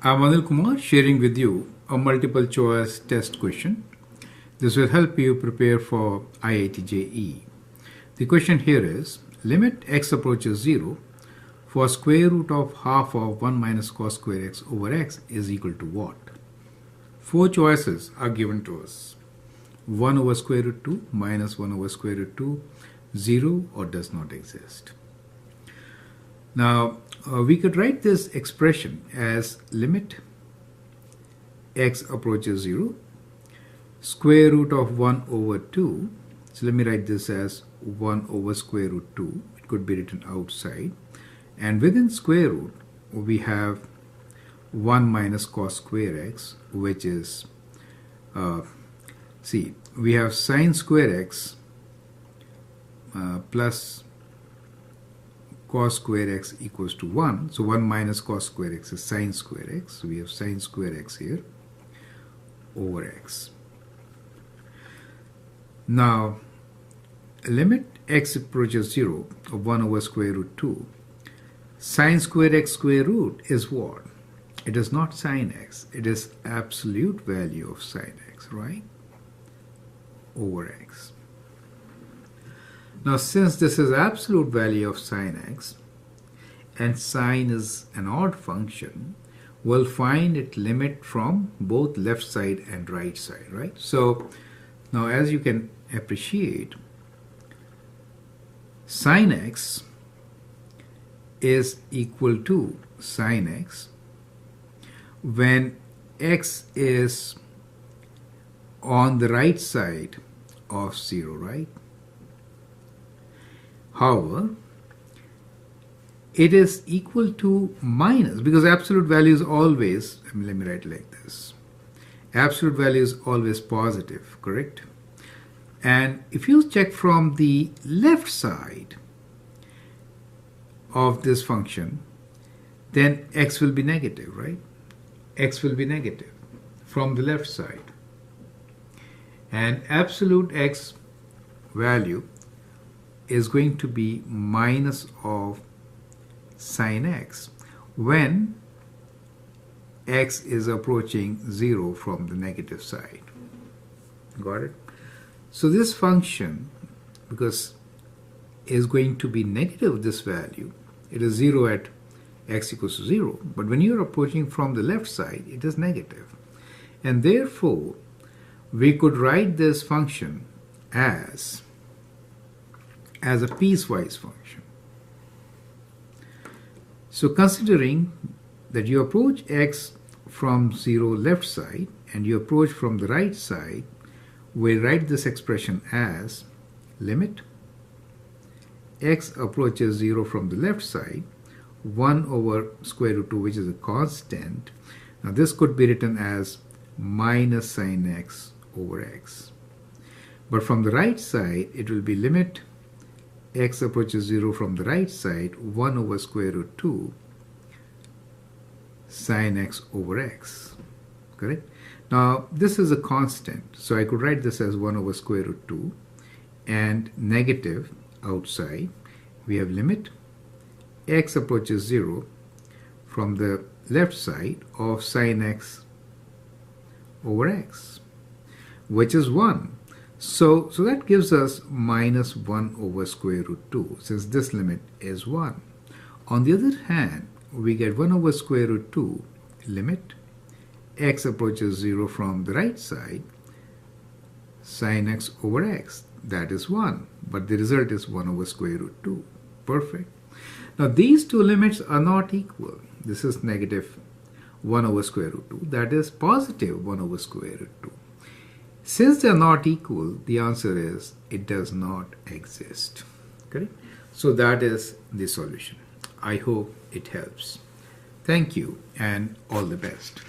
I'm Anil Kumar sharing with you a multiple choice test question. This will help you prepare for IIT JEE. The question here is, limit x approaches 0 for square root of half of 1 minus cos square x over x is equal to what? Four choices are given to us. 1 over square root 2 minus 1 over square root 2, 0 or does not exist. Now, we could write this expression as limit x approaches 0, square root of 1 over 2. So let me write this as 1 over square root 2. It could be written outside. And within square root, we have 1 minus cos square x, which is, we have sine square x plus cos square x equals to 1. So 1 minus cos square x is sine square x. So we have sine square x here over x. Now, limit x approaches 0 of 1 over square root 2. Sine square x square root is what? It is not sine x. It is absolute value of sine x, right? Over x. Now, since this is absolute value of sine x and sine is an odd function, we'll find its limit from both left side and right side, right? So now, as you can appreciate, sine x is equal to sine x when x is on the right side of 0, right? However, it is equal to minus, because absolute value is always, let me write like this, absolute value is always positive, correct? And if you check from the left side of this function, then x will be negative, right? X will be negative from the left side. And absolute x value is going to be minus of sine x when x is approaching 0 from the negative side. Got it? So this function, because is going to be negative this value, it is 0 at x equals to 0, but when you are approaching from the left side, it is negative. And therefore, we could write this function as a piecewise function. So considering that you approach x from 0 left side and you approach from the right side, we write this expression as limit x approaches 0 from the left side, 1 over square root 2, which is a constant. Now this could be written as minus sine x over x. But from the right side, it will be limit x approaches 0 from the right side, 1 over square root 2 sine x over x, correct? Now, this is a constant, so I could write this as 1 over square root 2 and negative outside. We have limit x approaches 0 from the left side of sine x over x, which is 1. So that gives us minus 1 over square root 2, since this limit is 1. On the other hand, we get 1 over square root 2 limit x approaches 0 from the right side, sine x over x. That is 1, but the result is 1 over square root 2. Perfect. Now these two limits are not equal. This is negative 1 over square root 2. That is positive 1 over square root 2. Since they are not equal, the answer is it does not exist. Okay? So that is the solution. I hope it helps. Thank you and all the best.